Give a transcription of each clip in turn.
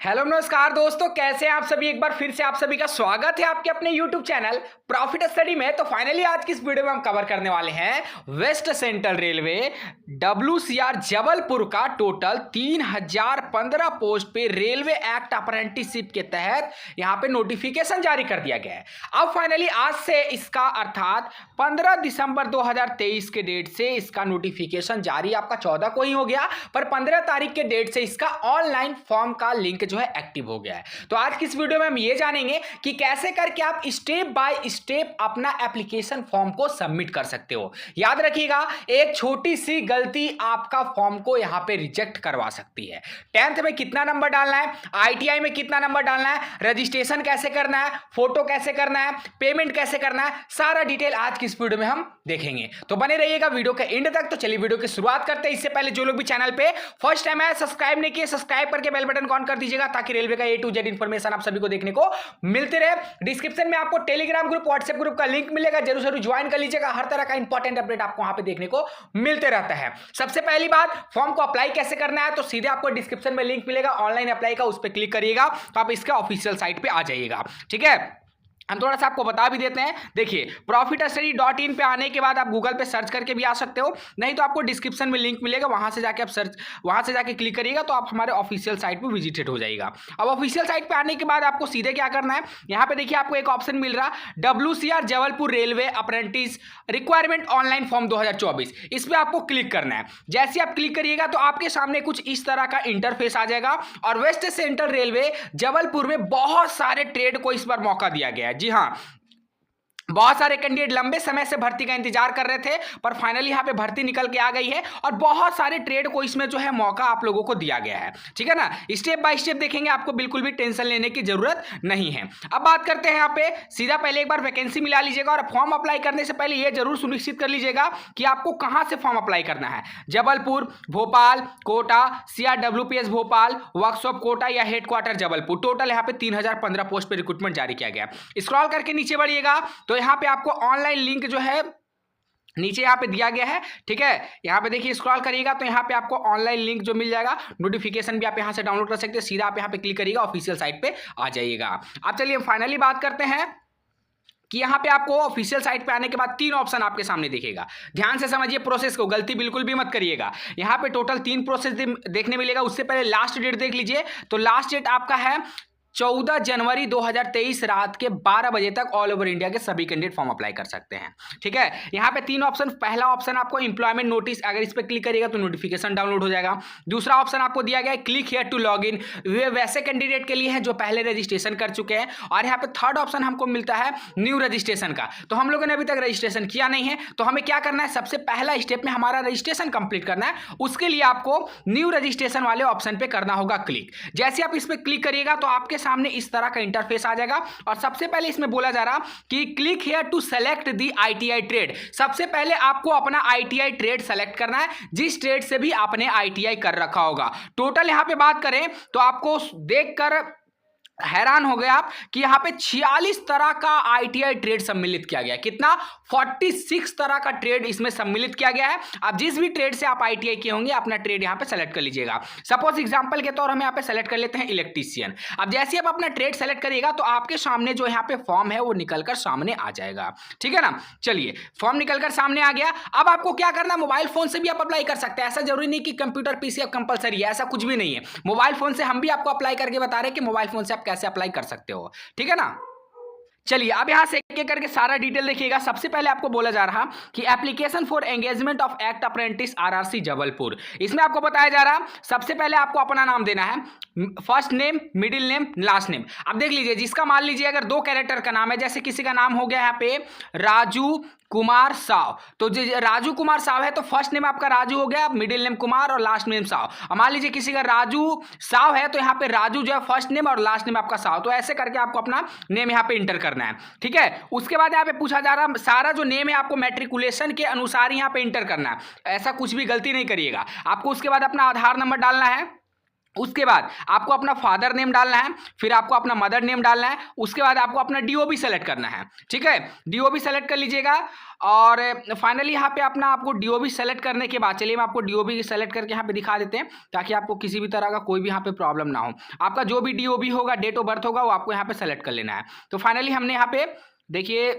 Hello नमस्कार दोस्तों, कैसे हैं आप सभी। एक बार फिर से आप सभी का स्वागत है आपके अपने YouTube चैनल प्रॉफिट स्टडी में। तो फाइनली आज की इस वीडियो में हम कवर करने वाले हैं West Central Railway WCR Jabalpur का टोटल 3015 पोस्ट पे रेलवे एक्ट अप्रेंटिसशिप के तहत यहां पे नोटिफिकेशन जारी कर दिया गया है। अब फाइनली आज से इसका अर्थात 15 दिसंबर 2023 के डेट से इसका नोटिफिकेशन जारी आपका 14 को ही हो गया, पर 15 तारीख के डेट से इसका ऑनलाइन फॉर्म का लिंक जो है एक्टिव हो गया है। तो आज की इस वीडियो में हम ये जानेंगे कि कैसे करके आप स्टेप बाय स्टेप अपना एप्लीकेशन फॉर्म को सबमिट कर सकते हो। याद रखिएगा, एक छोटी सी गलती आपका फॉर्म को यहां पे रिजेक्ट करवा सकती है। 10th में कितना नंबर डालना है, ITI में कितना नंबर डालना है, रजिस्ट्रेशन कैसे करना है, फोटो कैसे करना है, पेमेंट कैसे करना है, सारा डिटेल आज की इस वीडियो में हम देखेंगे। तो बने रहिएगा वीडियो के एंड तक। तो चलिए वीडियो की शुरुआत करते हैं। इससे पहले जो लोग भी चैनल पे फर्स्ट टाइम है, सब्सक्राइब नहीं किए, सब्सक्राइब करके बेल बटन ऑन कर दीजिएगा ताकि रेलवे का A to Z इंफॉर्मेशन आप सभी को देखने को मिलते रहे। डिस्क्रिप्शन में आपको टेलीग्राम ग्रुप, व्हाट्सएप ग्रुप का लिंक मिलेगा, जरूर ज्वाइन कर लीजिएगा। हर तरह का इंपॉर्टेंट अपडेट आपको वहां पे देखने को मिलते रहता है। सबसे पहली बात, फॉर्म को अप्लाई कैसे करना है, तो सीधे आपको डिस्क्रिप्शन में लिंक मिलेगा ऑनलाइन अप्लाई का, उस पर क्लिक करिएगा तो आप इसका ऑफिशियल साइट पे आ जाइएगा। ठीक है, हम थोड़ा सा आपको बता भी देते हैं। देखिए, profitstudy.in पे आने के बाद आप गूगल पे सर्च करके भी आ सकते हो, नहीं तो आपको डिस्क्रिप्शन में लिंक मिलेगा, वहां से जाके आप वहां से जाके क्लिक करिएगा तो आप हमारे ऑफिशियल साइट पे विजिटेड हो जाएगा। अब ऑफिशियल साइट पे आने के बाद आपको सीधे क्या करना है, यहाँ पे देखिए आपको एक ऑप्शन मिल रहा WCR Jabalpur railway apprentice requirement online form 2024, इस पर आपको क्लिक करना है। जैसे आप क्लिक करिएगा तो आपके सामने कुछ इस तरह का इंटरफेस आ जाएगा और वेस्ट सेंट्रल रेलवे जबलपुर में बहुत सारे ट्रेड को इस बार मौका दिया गया है। जी हाँ, बहुत सारे कैंडिडेट लंबे समय से भर्ती का इंतजार कर रहे थे, पर फाइनली यहाँ पे भर्ती निकल के आ गई है और बहुत सारे ट्रेड को इसमें जो है मौका आप लोगों को दिया गया है। ठीक है ना, स्टेप बाय स्टेप देखेंगे, आपको बिल्कुल भी टेंशन लेने की जरूरत नहीं है। अब बात करते हैं यहाँ पे सीधा, पहले एक बार वैकेंसी मिला लीजिएगा और फॉर्म अप्लाई करने से पहले यह जरूर सुनिश्चित कर लीजिएगा कि आपको कहाँ से फॉर्म अप्लाई करना है। जबलपुर, भोपाल, कोटा, CRWPS भोपाल, वर्कशॉप कोटा या हेडक्वार्टर जबलपुर। टोटल यहाँ पे 3015 पोस्ट पे रिक्रूटमेंट जारी किया गया। स्क्रॉल करके नीचे बढ़िएगा तो यहाँ पे आपको ऑनलाइन लिंक जो है नीचे यहाँ पे दिया गया है। ठीक है, यहाँ पे देखिए स्क्रॉल करिएगा तो यहाँ पे आपको ऑनलाइन लिंक जो मिल जाएगा, नोटिफिकेशन भी आप यहाँ से डाउनलोड कर सकते हैं। सीधा आप यहाँ पे क्लिक करिएगा, ऑफिशियल साइट पे आ जाइएगा। अब चलिए फाइनली बात करते हैं कि यहाँ पे आपको ऑफिशियल साइट पे आने के बाद 3 ऑप्शन आपके सामने दिखेगा। ध्यान से समझिए प्रोसेस को, गलती बिल्कुल भी मत करिएगा। यहाँ पे टोटल 3 प्रोसेस देखने मिलेगा। उससे पहले लास्ट डेट देख लीजिए, तो लास्ट डेट आपका है 14 जनवरी 2023 रात के 12 बजे तक ऑल ओवर इंडिया के सभी कैंडिडेट फॉर्म अप्लाई कर सकते हैं। ठीक है, यहाँ पे 3 ऑप्शन, पहला ऑप्शन आपको एम्प्लॉयमेंट नोटिस, अगर इस पर क्लिक करिएगा तो नोटिफिकेशन डाउनलोड हो जाएगा। दूसरा ऑप्शन आपको दिया गया है click here to log in, वे वैसे कैंडिडेट के लिए हैं जो पहले रजिस्ट्रेशन कर चुके हैं। और यहाँ पे थर्ड ऑप्शन हमको मिलता है न्यू रजिस्ट्रेशन का। तो हम लोगों ने अभी तक रजिस्ट्रेशन किया नहीं है, तो हमें क्या करना है, सबसे पहला स्टेप में हमारा रजिस्ट्रेशन कंप्लीट करना है। उसके लिए आपको न्यू रजिस्ट्रेशन वाले ऑप्शन पे करना होगा क्लिक। जैसे आप इस पर क्लिक करिएगा तो आपके सामने इस तरह का इंटरफेस आ जाएगा और सबसे पहले इसमें बोला जा रहा कि click here to select the ITI trade. सबसे पहले आपको अपना ITI ट्रेड सेलेक्ट करना है, जिस ट्रेड से भी आपने ITI कर रखा होगा। टोटल यहां पे बात करें तो आपको देखकर हैरान हो गए आप कि यहाँ पे 46 तरह का ITI ट्रेड सम्मिलित किया गया है। कितना, 46 तरह का ट्रेड इसमें सम्मिलित किया गया है। अब जिस भी ट्रेड से आप ITI किए होंगे अपना ट्रेड यहाँ पे सेलेक्ट कर लीजिएगा। सपोज एग्जांपल के तौर हम यहाँ पे सेलेक्ट कर लेते हैं इलेक्ट्रीशियन। अब जैसे आप अपना ट्रेड सेलेक्ट करिएगा तो आपके सामने जो यहाँ पे फॉर्म है वो निकलकर सामने आ जाएगा। ठीक है ना, चलिए फॉर्म निकलकर सामने आ गया। अब आपको क्या करना है, मोबाइल फोन से भी आप अप्लाई कर सकते हैं। ऐसा जरूरी नहीं कि कंप्यूटर PC अब कंपलसरी है, ऐसा कुछ भी नहीं है। मोबाइल फोन से हम भी आपको अप्लाई करके बता रहे हैं कि मोबाइल फोन से आप कैसे अप्लाई कर सकते हो। ठीक है ना, चलिए अब यहां से एक एक करके सारा डिटेल देखिएगा। सबसे पहले आपको बोला जा रहा कि application for engagement of act apprentice RRC Jabalpur. इसमें आपको बताया जा रहा सबसे पहले आपको अपना नाम देना है, first name, middle name, last name. अब देख लीजिए, जिसका मान लीजिए अगर 2 कैरेक्टर का नाम है, जैसे किसी का नाम हो गया यहाँ पे राजू कुमार साव, तो राजू कुमार साव है तो फर्स्ट नेम आपका राजू हो गया, मिडिल नेम कुमार और लास्ट नेम साव। अब मान लीजिए किसी का राजू साव है तो यहाँ पे राजू जो है फर्स्ट नेम और लास्ट नेम आपका साव। तो ऐसे करके आपको अपना नेम यहाँ पे इंटर करना है। ठीक है, उसके बाद यहाँ पे पूछा जा रहा सारा जो नेम है आपको मैट्रिकुलेशन के अनुसार यहाँ पे इंटर करना है, ऐसा कुछ भी गलती नहीं करिएगा। आपको उसके बाद अपना आधार नंबर डालना है। उसके बाद आपको अपना फादर नेम डालना है, फिर आपको अपना मदर नेम डालना है, उसके बाद आपको अपना डीओबी सेलेक्ट करना है। ठीक है, डीओबी सेलेक्ट कर लीजिएगा और फाइनली यहाँ पे अपना आपको डीओबी सेलेक्ट करने के बाद चलिए हम आपको डीओबी सेलेक्ट करके यहाँ पे दिखा देते हैं ताकि आपको किसी भी तरह का कोई भी यहाँ पे प्रॉब्लम ना हो। आपका जो भी डीओबी होगा, डेट ऑफ बर्थ होगा, वो आपको यहाँ पे सेलेक्ट कर लेना है। तो फाइनली हमने यहाँ पे देखिए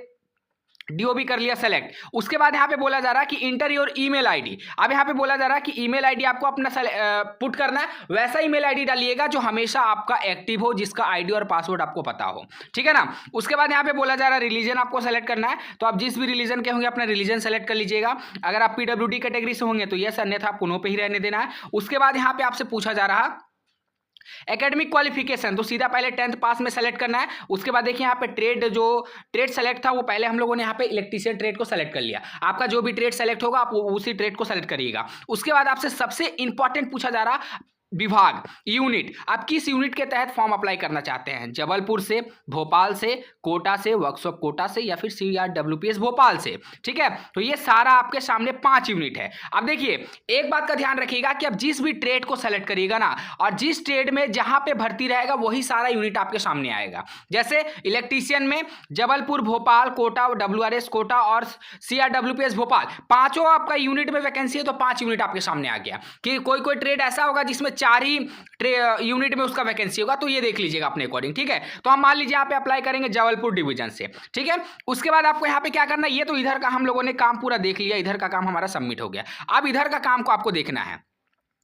डीओबी कर लिया सेलेक्ट। उसके बाद यहाँ पे बोला जा रहा है कि इंटर योर ईमेल आईडी। अब यहाँ पे बोला जा रहा है कि ईमेल आईडी आपको अपना पुट करना है, वैसा ईमेल आईडी डालिएगा जो हमेशा आपका एक्टिव हो, जिसका आईडी और पासवर्ड आपको पता हो। ठीक है ना। उसके बाद यहाँ पे बोला जा रहा है रिलीजन आपको सेलेक्ट करना है, तो आप जिस भी रिलीजन के होंगे अपना रिलीजन सेलेक्ट कर लीजिएगा। अगर आप पीडब्ल्यूडी कैटेगरी से होंगे तो यस, अन्यथा आपको नो पे ही रहने देना है। उसके बाद यहाँ पे आपसे पूछा जा रहा है एकेडमिक क्वालिफिकेशन, तो सीधा पहले 10th पास में सेलेक्ट करना है। उसके बाद देखिए यहाँ पे ट्रेड, जो ट्रेड सेलेक्ट था वो पहले हम लोगों ने यहाँ पे इलेक्ट्रीशियन ट्रेड को सेलेक्ट कर लिया। आपका जो भी ट्रेड सेलेक्ट होगा आप उसी ट्रेड को सेलेक्ट करिएगा। उसके बाद आपसे सबसे इंपॉर्टेंट पूछा जा रहा विभाग, यूनिट, आप किस यूनिट के तहत फॉर्म अप्लाई करना चाहते हैं, जबलपुर से, भोपाल से, कोटा से, वर्कशॉप कोटा से, या फिर CRWPS भोपाल से। ठीक है, तो ये सारा आपके सामने 5 यूनिट है। अब देखिए एक बात का ध्यान रखिएगा कि आप जिस भी ट्रेड को सेलेक्ट करिएगा ना, और जिस ट्रेड में जहां पे भर्ती रहेगा वही सारा यूनिट आपके सामने आएगा। जैसे इलेक्ट्रीशियन में जबलपुर, भोपाल, कोटा, WRS कोटा और CRWPS भोपाल, पांचों आपका यूनिट में वैकेंसी है, तो 5 यूनिट आपके सामने आ गया। कि कोई कोई ट्रेड ऐसा होगा जिसमें 4 ही यूनिट में उसका वैकेंसी होगा, तो ये देख लीजिएगा अपने अकॉर्डिंग। ठीक है, तो हम मान लीजिए यहाँ पे अप्लाई करेंगे जबलपुर डिवीजन से। ठीक है, उसके बाद आपको यहाँ पे क्या करना है, ये तो इधर का हम लोगों ने काम पूरा देख लिया, इधर का काम हमारा सबमिट हो गया। अब इधर का काम को आपको देखना है।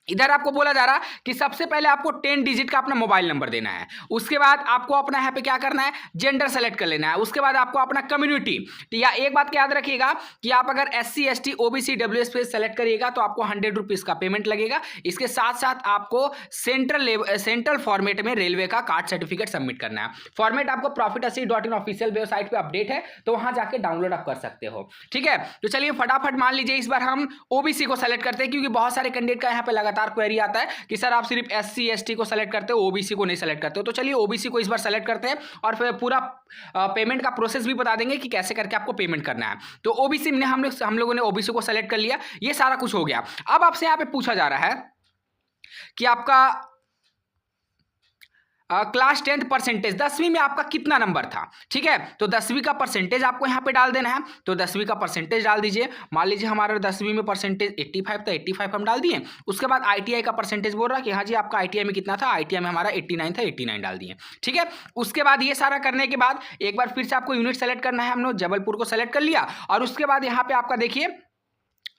इधर आपको बोला जा रहा कि सबसे पहले आपको 10 डिजिट का अपना मोबाइल नंबर देना है। उसके बाद आपको अपना यहाँ पे क्या करना है, जेंडर सेलेक्ट कर लेना है। उसके बाद आपको अपना कम्युनिटी, या एक बात याद रखिएगा कि आप अगर SC ST OBC WS पे सेलेक्ट करिएगा तो आपको 100 रुपीज़ का पेमेंट लगेगा। इसके साथ साथ आपको सेंट्रल फॉर्मेट में रेलवे का कार्ड सर्टिफिकेट सबमिट करना है। फॉर्मेट आपको profitasi.in ऑफिशियल वेबसाइट पर अपडेट है, तो वहां जाके डाउनलोड आप कर सकते हो। ठीक है, तो चलिए फटाफट मान लीजिए इस बार हम OBC को सेलेक्ट करते हैं, क्योंकि बहुत सारे कैंडिडेट का यहाँ पे क्वेरी आता है कि सर आप सिर्फ SC ST को सेलेक्ट करते हो, OBC को नहीं सेलेक्ट करते हो। तो चलिए OBC को इस बार सेलेक्ट करते हैं और फिर पूरा पेमेंट का प्रोसेस भी बता देंगे कि कैसे करके आपको पेमेंट करना है। तो OBC में हम लोगों ने OBC को सेलेक्ट कर लिया, ये सारा कुछ हो गया। अब आपसे यहाँ पे पूछा जा रहा है कि आपका क्लास 10th परसेंटेज, 10वीं में आपका कितना नंबर था। ठीक है, तो 10वीं का परसेंटेज आपको यहाँ पे डाल देना है। तो 10वीं का परसेंटेज डाल दीजिए। मान लीजिए हमारा 10वीं में परसेंटेज 85 था, 85 हम डाल दिए। उसके बाद ITI का परसेंटेज बोल रहा है कि हाँ जी आपका ITI में कितना था, ITI में हमारा 89 था, 89 डाल दिए। ठीक है, उसके बाद ये सारा करने के बाद एक बार फिर से आपको यूनिट सेलेक्ट करना है। हम लोग जबलपुर को सेलेक्ट कर लिया और उसके बाद यहाँ पे आपका देखिए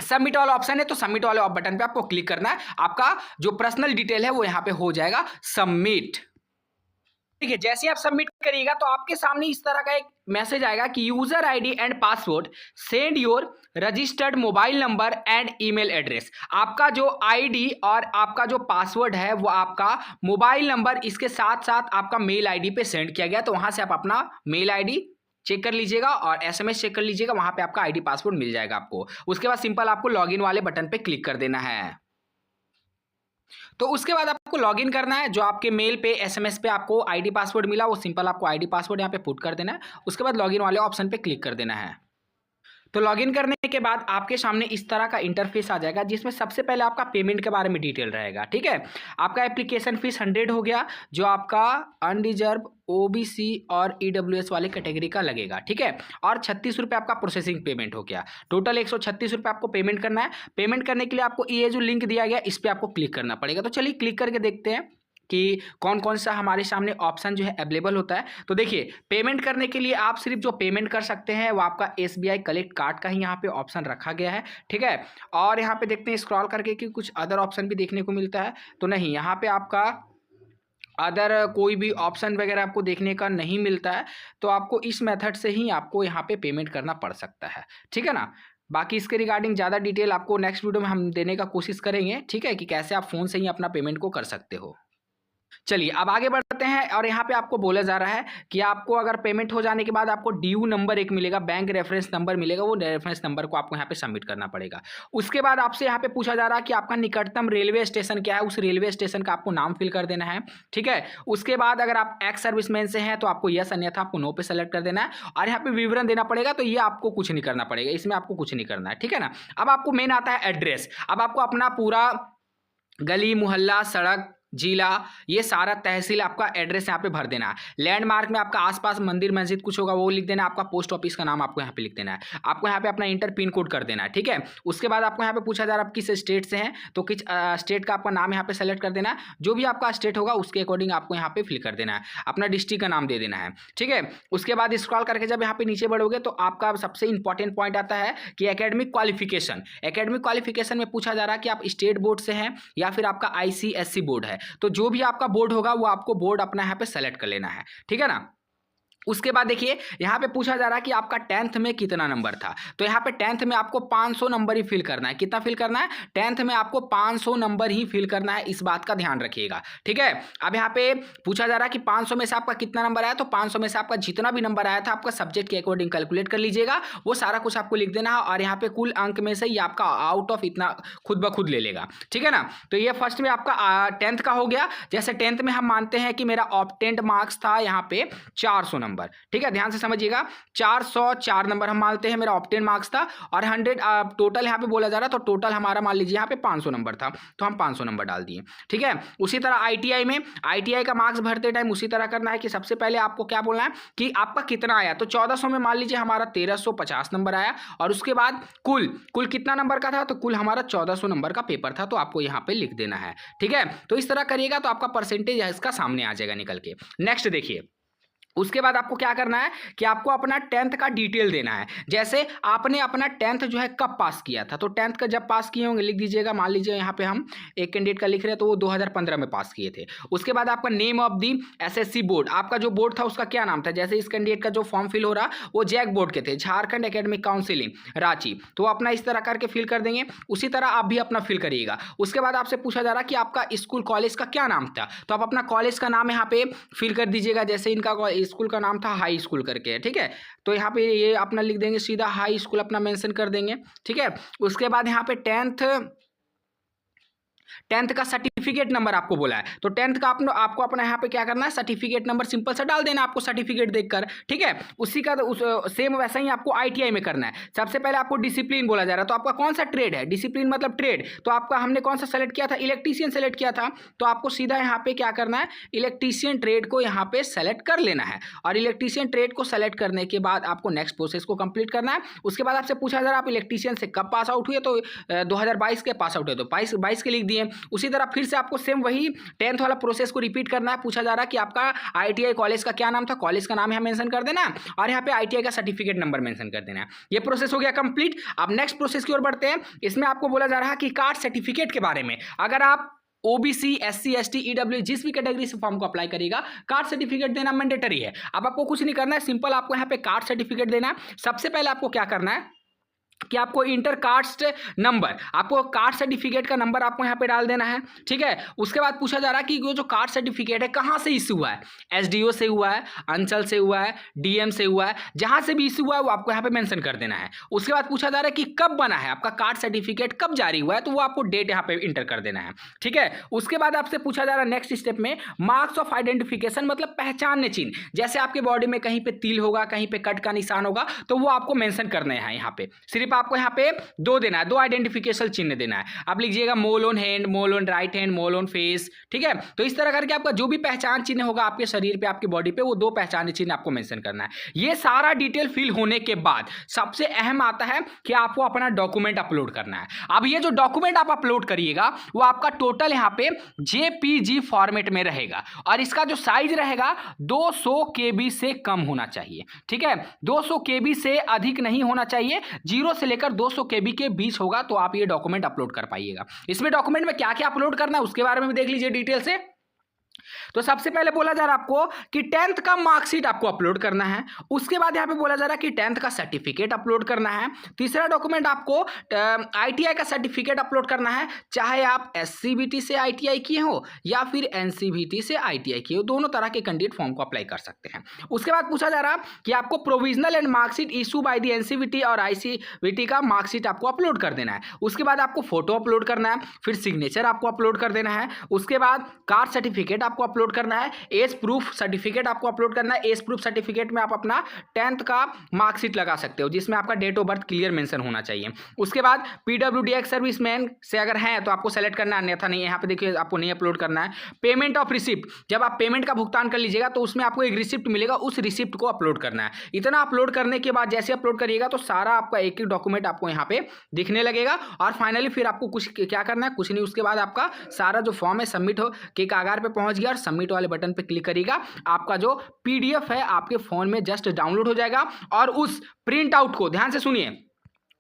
सबमिट वाला ऑप्शन है, तो सबमिट वाले बटन पे आपको क्लिक करना है। आपका जो पर्सनल डिटेल है वो यहाँ पे हो जाएगा सबमिट। ठीक है, जैसे आप सबमिट करिएगा तो आपके सामने इस तरह का एक मैसेज आएगा कि user ID and password, send your registered mobile number and email address. आपका जो आईडी और आपका जो पासवर्ड है वो आपका मोबाइल नंबर, इसके साथ साथ आपका मेल आईडी पे सेंड किया गया। तो वहां से आप अपना मेल आईडी चेक कर लीजिएगा और SMS चेक कर लीजिएगा, वहां पे आपका आईडी पासवर्ड मिल जाएगा आपको। उसके बाद सिंपल आपको लॉगिन वाले बटन पे क्लिक कर देना है। तो उसके बाद आपको लॉगिन करना है। जो आपके मेल पे SMS पे आपको आईडी पासवर्ड मिला, वो सिंपल आपको आईडी पासवर्ड यहाँ पे पुट कर देना है। उसके बाद लॉगिन वाले ऑप्शन पे क्लिक कर देना है। तो लॉगिन करने के बाद आपके सामने इस तरह का इंटरफेस आ जाएगा, जिसमें सबसे पहले आपका पेमेंट के बारे में डिटेल रहेगा। ठीक है, आपका एप्लीकेशन फीस 100 हो गया, जो आपका अनरिजर्व OBC और EWS वाले कैटेगरी का लगेगा। ठीक है, और 36 रुपये आपका प्रोसेसिंग पेमेंट हो गया। टोटल 136 रुपये आपको पेमेंट करना है। पेमेंट करने के लिए आपको ये जो लिंक दिया गया इस पर आपको क्लिक करना पड़ेगा। तो चलिए क्लिक करके देखते हैं कि कौन कौन सा हमारे सामने ऑप्शन जो है अवेलेबल होता है। तो देखिए पेमेंट करने के लिए आप सिर्फ जो पेमेंट कर सकते हैं वो आपका SBI कलेक्ट कार्ड का ही यहाँ पे ऑप्शन रखा गया है। ठीक है, और यहाँ पे देखते हैं स्क्रॉल करके कि कुछ अदर ऑप्शन भी देखने को मिलता है। तो नहीं, यहाँ पे आपका अदर कोई भी ऑप्शन वगैरह आपको देखने का नहीं मिलता है। तो आपको इस मेथड से ही आपको यहाँ पे पेमेंट करना पड़ सकता है। ठीक है ना, बाकी इसके रिगार्डिंग ज़्यादा डिटेल आपको नेक्स्ट वीडियो में हम देने का कोशिश करेंगे। ठीक है, कि कैसे आप फ़ोन से ही अपना पेमेंट को कर सकते हो। चलिए अब आगे बढ़ते हैं और यहाँ पे आपको बोला जा रहा है कि आपको अगर पेमेंट हो जाने के बाद आपको ड्यू नंबर एक मिलेगा, बैंक रेफरेंस नंबर मिलेगा। वो रेफरेंस नंबर को आपको यहाँ पे सबमिट करना पड़ेगा। उसके बाद आपसे यहाँ पे पूछा जा रहा है कि आपका निकटतम रेलवे स्टेशन क्या है, उस रेलवे स्टेशन का आपको नाम फिल कर देना है। ठीक है, उसके बाद अगर आप एक्स सर्विसमैन से हैं तो आपको यस, अन्यथा आपको नो पे सेलेक्ट कर देना है और यहाँ पे विवरण देना पड़ेगा। तो ये आपको कुछ नहीं करना पड़ेगा, इसमें आपको कुछ नहीं करना है। ठीक है ना, अब आपको मेन आता है एड्रेस। अब आपको अपना पूरा गली, मोहल्ला, सड़क, जिला, ये सारा तहसील आपका एड्रेस यहाँ पे भर देना है। लैंडमार्क में आपका आसपास मंदिर मस्जिद कुछ होगा वो लिख देना है। आपका पोस्ट ऑफिस का नाम आपको यहाँ पे लिख देना है। आपको यहाँ पे अपना इंटर पिन कोड कर देना है, ठीक है। उसके बाद आपको यहाँ पे पूछा जा रहा है आप किस स्टेट से हैं, तो किस स्टेट का आपका नाम यहाँ पे सेलेक्ट कर देना है। जो भी आपका स्टेट होगा उसके अकॉर्डिंग आपको यहाँ पे फिल कर देना है, अपना डिस्ट्रिक्ट का नाम दे देना है, ठीक है। उसके बाद स्क्रॉल करके जब यहाँ पे नीचे बढ़ोगे तो आपका सबसे इंपॉर्टेंट पॉइंट आता है कि एकेडमिक क्वालिफिकेशन। एकेडमिक क्वालिफिकेशन में पूछा जा रहा है कि आप स्टेट बोर्ड से हैं या फिर आपका ICSE बोर्ड है। तो जो भी आपका बोर्ड होगा वो आपको बोर्ड अपना यहाँ पे सेलेक्ट कर लेना है, ठीक है ना। उसके बाद देखिए यहाँ पे पूछा जा रहा है कि आपका 10th में कितना नंबर था। तो यहाँ पे 10th में आपको 500 नंबर ही फिल करना है। कितना फिल करना है? 10th में आपको 500 नंबर ही फिल करना है, इस बात का ध्यान रखिएगा, ठीक है। अब यहाँ पे पूछा जा रहा है कि 500 में से आपका कितना नंबर आया, तो 500 में से आपका जितना भी नंबर आया था आपका सब्जेक्ट के अकॉर्डिंग कैलकुलेट कर लीजिएगा, वो सारा कुछ आपको लिख देना है। और यहाँ पे कुल अंक में से ही आपका आउट ऑफ इतना खुद ब खुद ले लेगा, ठीक है ना। तो ये फर्स्ट में आपका 10th का हो गया। जैसे 10th में हम मानते हैं कि मेरा ऑब्टेन्ड मार्क्स था यहाँ पे 400 नंबर, ठीक है, ध्यान से समझिएगा। 404 नंबर हम मानते हैं मेरा ऑब्टेन मार्क्स था, और 100 टोटल यहाँ पे बोला जा रहा, तो टोटल हमारा मान लीजिए यहाँ पे 500 नंबर था, तो हम 500 नंबर डाल दिए, ठीक है। उसी तरह ITI में ITI का मार्क्स भरते टाइम उसी तरह करना है कि सबसे पहले आपको क्या बोलना है कि आपका कितना आया। तो 1400 में मान लीजिए हमारा 1350 नंबर आया, और उसके बाद कुल कितना नंबर का था, तो कुल हमारा 1400 नंबर का पेपर था, तो आपको यहाँ पे लिख देना है, ठीक है। तो इस तरह करिएगा तो आपका परसेंटेज इसका सामने आ जाएगा निकल के। नेक्स्ट देखिए, उसके बाद आपको क्या करना है कि आपको अपना 10th का डिटेल देना है। जैसे आपने अपना 10th जो है कब पास किया था, तो 10th का जब पास किए होंगे लिख दीजिएगा। मान लीजिए यहाँ पे हम एक कैंडिडेट का लिख रहे हैं तो वो 2015 में पास किए थे। उसके बाद आपका name of the SSC board, आपका जो बोर्ड था उसका क्या नाम था। जैसे इस कैंडिडेट का जो फॉर्म फिल हो रहा वो जैक बोर्ड के थे, झारखंड एकेडमिक काउंसिलिंग रांची, तो अपना इस तरह करके फिल कर देंगे। उसी तरह आप भी अपना फिल करिएगा। उसके बाद आपसे पूछा जा रहा कि आपका स्कूल कॉलेज का क्या नाम था, तो आप अपना कॉलेज का नाम यहाँ पे फिल कर दीजिएगा। जैसे इनका स्कूल का नाम था हाई स्कूल करके, ठीक है, तो यहाँ पे ये अपना लिख देंगे, सीधा हाई स्कूल अपना मेंशन कर देंगे, ठीक है। उसके बाद यहाँ पे 10th का सर्टिफिकेट नंबर आपको बोला है, तो 10th का आपको अपना यहाँ पे क्या करना है, सर्टिफिकेट नंबर सिंपल सा डाल देना आपको सर्टिफिकेट देखकर, ठीक है। उसी का सेम वैसा ही आपको ITI में करना है। सबसे पहले आपको डिसिप्लिन बोला जा रहा है, तो आपका कौन सा ट्रेड है, डिसिप्लिन मतलब ट्रेड, तो आपका हमने कौन सा सेलेक्ट किया था, इलेक्ट्रीशियन सेलेक्ट किया था, तो आपको सीधा यहाँ पे क्या करना है, इलेक्ट्रीशियन ट्रेड को यहाँ पे सेलेक्ट कर लेना है। और इलेक्ट्रीशियन ट्रेड को सेलेक्ट करने के बाद आपको नेक्स्ट प्रोसेस को कंप्लीट करना है। उसके बाद आपसे पूछा जा रहा है आप इलेक्ट्रीशियन से कब पास आउट हुए, तो 2022 के पास आउट हुए, तो 22 के लिख दिए। उसी तरह फिर से आपको सेम वही 10th वाला प्रोसेस को रिपीट करना है। पूछा जा रहा है कि आपका ITI कॉलेज का क्या नाम था, कॉलेज का नाम यहाँ मेंशन कर देना है, और यहाँ पे ITI का सर्टिफिकेट नंबर मेंशन कर देना है। ये प्रोसेस हो गया कंप्लीट। अब नेक्स्ट प्रोसेस की ओर बढ़ते हैं। इसमें आपको बोला जा रहा है कि कास्ट सर्टिफिकेट के बारे में, अगर आप OBC SC ST EW जिस भी कैटेगरी से फॉर्म को अप्लाई करिएगा, कास्ट सर्टिफिकेट देना मैंडेटरी है। अब आपको कुछ नहीं करना है, सिंपल आपको यहाँ पे कास्ट सर्टिफिकेट देना है। सबसे पहले आपको क्या करना है कि आपको इंटर कास्ट नंबर, आपको कास्ट सर्टिफिकेट का नंबर आपको यहाँ पे डाल देना है, ठीक है। उसके बाद पूछा जा रहा है कि वो जो कास्ट सर्टिफिकेट है कहाँ से इशू हुआ है, SDO से हुआ है, अंचल से हुआ है, DM से हुआ है, जहाँ से भी इशू हुआ है वो आपको यहाँ पे मेंशन कर देना है। उसके बाद पूछा जा रहा है कि कब बना है आपका कास्ट सर्टिफिकेट, कब जारी हुआ है, तो वो आपको डेट यहाँ पे इंटर कर देना है, ठीक है। उसके बाद आपसे पूछा जा रहा है नेक्स्ट स्टेप में मार्क्स ऑफ आइडेंटिफिकेशन, मतलब पहचानने चिन्ह। जैसे आपके बॉडी में कहीं पे तिल होगा, कहीं पे कट का निशान होगा, तो वो आपको मेंशन करना है यहाँ पे। सिर्फ आपको यहाँ पे 2 देना है, 2 आइडेंटिफिकेशन चिन्ह देना है। आप लीजिएगा मोल on hand, mole on right hand, mole on face, ठीक है। तो इस तरह करके आपका जो भी पहचान चिन्ह होगा आपके शरीर पे, आपकी बॉडी पे, वो 2 पहचान चिन्ह आपको मेंशन करना है। ये सारा डिटेल फिल होने के बाद सबसे अहम आता है कि आपको अपना डॉक्यूमेंट अपलोड करना है। अब ये जो डॉक्यूमेंट आप अपलोड करिएगा वो आपका टोटल यहाँ पे JPG फॉर्मेट में रहेगा, और इसका जो साइज रहेगा 200 KB से कम होना चाहिए, ठीक है। 200 KB से अधिक नहीं होना चाहिए, 0 से लेकर 200 KB के बीच होगा तो आप ये डॉक्यूमेंट अपलोड कर पाइएगा। इसमें डॉक्यूमेंट में क्या क्या अपलोड करना है उसके बारे में भी देख लीजिए डिटेल से। तो सबसे पहले बोला जा रहा है आपको कि 10th का मार्कशीट आपको अपलोड करना है। उसके बाद यहाँ पे बोला जा रहा है कि 10th का सर्टिफिकेट अपलोड करना है। तीसरा डॉक्यूमेंट आपको ITI का सर्टिफिकेट अपलोड करना है, चाहे आप SCBT से ITI किए हो या फिर NCVT से ITI किए हो, दोनों तरह के कैंडिडेट फॉर्म को अप्लाई कर सकते हैं। उसके बाद पूछा जा रहा कि आपको provisional and marksheet issue by the NCVT और ICVT का मार्कशीट आपको अपलोड कर देना है। उसके बाद आपको फोटो अपलोड करना है, फिर सिग्नेचर आपको अपलोड कर देना है। उसके बाद कास्ट सर्टिफिकेट आपको अपलोड अपलोड करना है, एज प्रूफ सर्टिफिकेट आपको अपलोड करना है। एज प्रूफ सर्टिफिकेट में आप अपना 10th का मार्कशीट लगा सकते हो जिसमें आपका date of birth clear mention होना चाहिए। उसके बाद पीडब्ल्यूडी एक्स सर्विसमैन से अगर है तो आपको सेलेक्ट करना है, अन्यथा नहीं। यहाँ पे देखिए आपको नहीं अपलोड करना है। पेमेंट ऑफ रिसिप्ट, जब आप पेमेंट का भुगतान कर लीजिएगा तो उसमें आपको एक रिसिप्ट मिलेगा, उस रिसिप्ट को अपलोड करना है। इतना अपलोड करने के बाद जैसे अपलोड करिएगा तो सारा आपका एक एक डॉक्यूमेंट आपको यहाँ पे दिखने लगेगा। और फाइनली फिर आपको कुछ क्या करना है, कुछ नहीं, उसके बाद आपका सारा जो फॉर्म है सबमिट हो के कागार पे पहुंच गया और सबमिट वाले बटन पे क्लिक करिएगा। आपका जो पीडीएफ है आपके फोन में जस्ट डाउनलोड हो जाएगा। और उस प्रिंट आउट को ध्यान से सुनिए,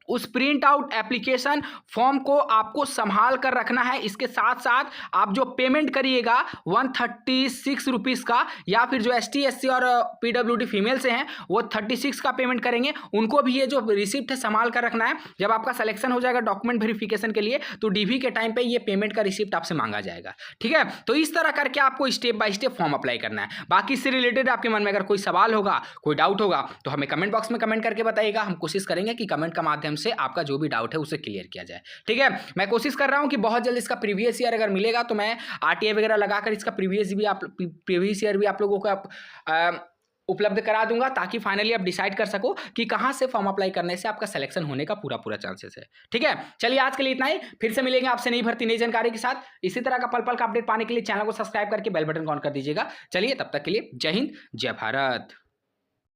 उस प्रिंट आउट एप्लीकेशन फॉर्म को आपको संभाल कर रखना है। इसके साथ साथ आप जो पेमेंट करिएगा 136 रुपीज़ का, या फिर जो ST SC और PWD फीमेल से हैं वो 36 का पेमेंट करेंगे, उनको भी ये जो रिसिप्ट है संभाल कर रखना है। जब आपका सिलेक्शन हो जाएगा डॉक्यूमेंट वेरिफिकेशन के लिए तो DV के टाइम पे ये पेमेंट का रिसिप्ट आपसे मांगा जाएगा। ठीक है, तो इस तरह करके आपको step by step form apply करना है। बाकी इससे रिलेटेड आपके मन में अगर कोई सवाल होगा, कोई डाउट होगा तो हमें कमेंट बॉक्स में कमेंट करके बताइएगा। हम कोशिश करेंगे कि कमेंट का माध्यम से आपका जो भी डाउट है उसे क्लियर किया जाए। ठीक है, मैं कोशिश कर रहा हूं कि बहुत जल्द इसका प्रीवियस ईयर अगर मिलेगा तो मैं RTA वगैरह लगाकर इसका प्रीवियस ईयर भी आप लोगों को उपलब्ध करा दूंगा, ताकि फाइनली आप डिसाइड कर सको कि कहां से फॉर्म अप्लाई करने से आपका सिलेक्शन होने का पूरा चांसेस है। ठीक है, चलिए आज के लिए इतना ही, फिर से मिलेंगे आपसे नई भर्ती नई जानकारी के साथ। इसी तरह का पल पल का अपडेट पाने के लिए चैनल को सब्सक्राइब करके बेल बटन ऑन कर दीजिएगा। चलिए तब तक के लिए जय हिंद जय भारत।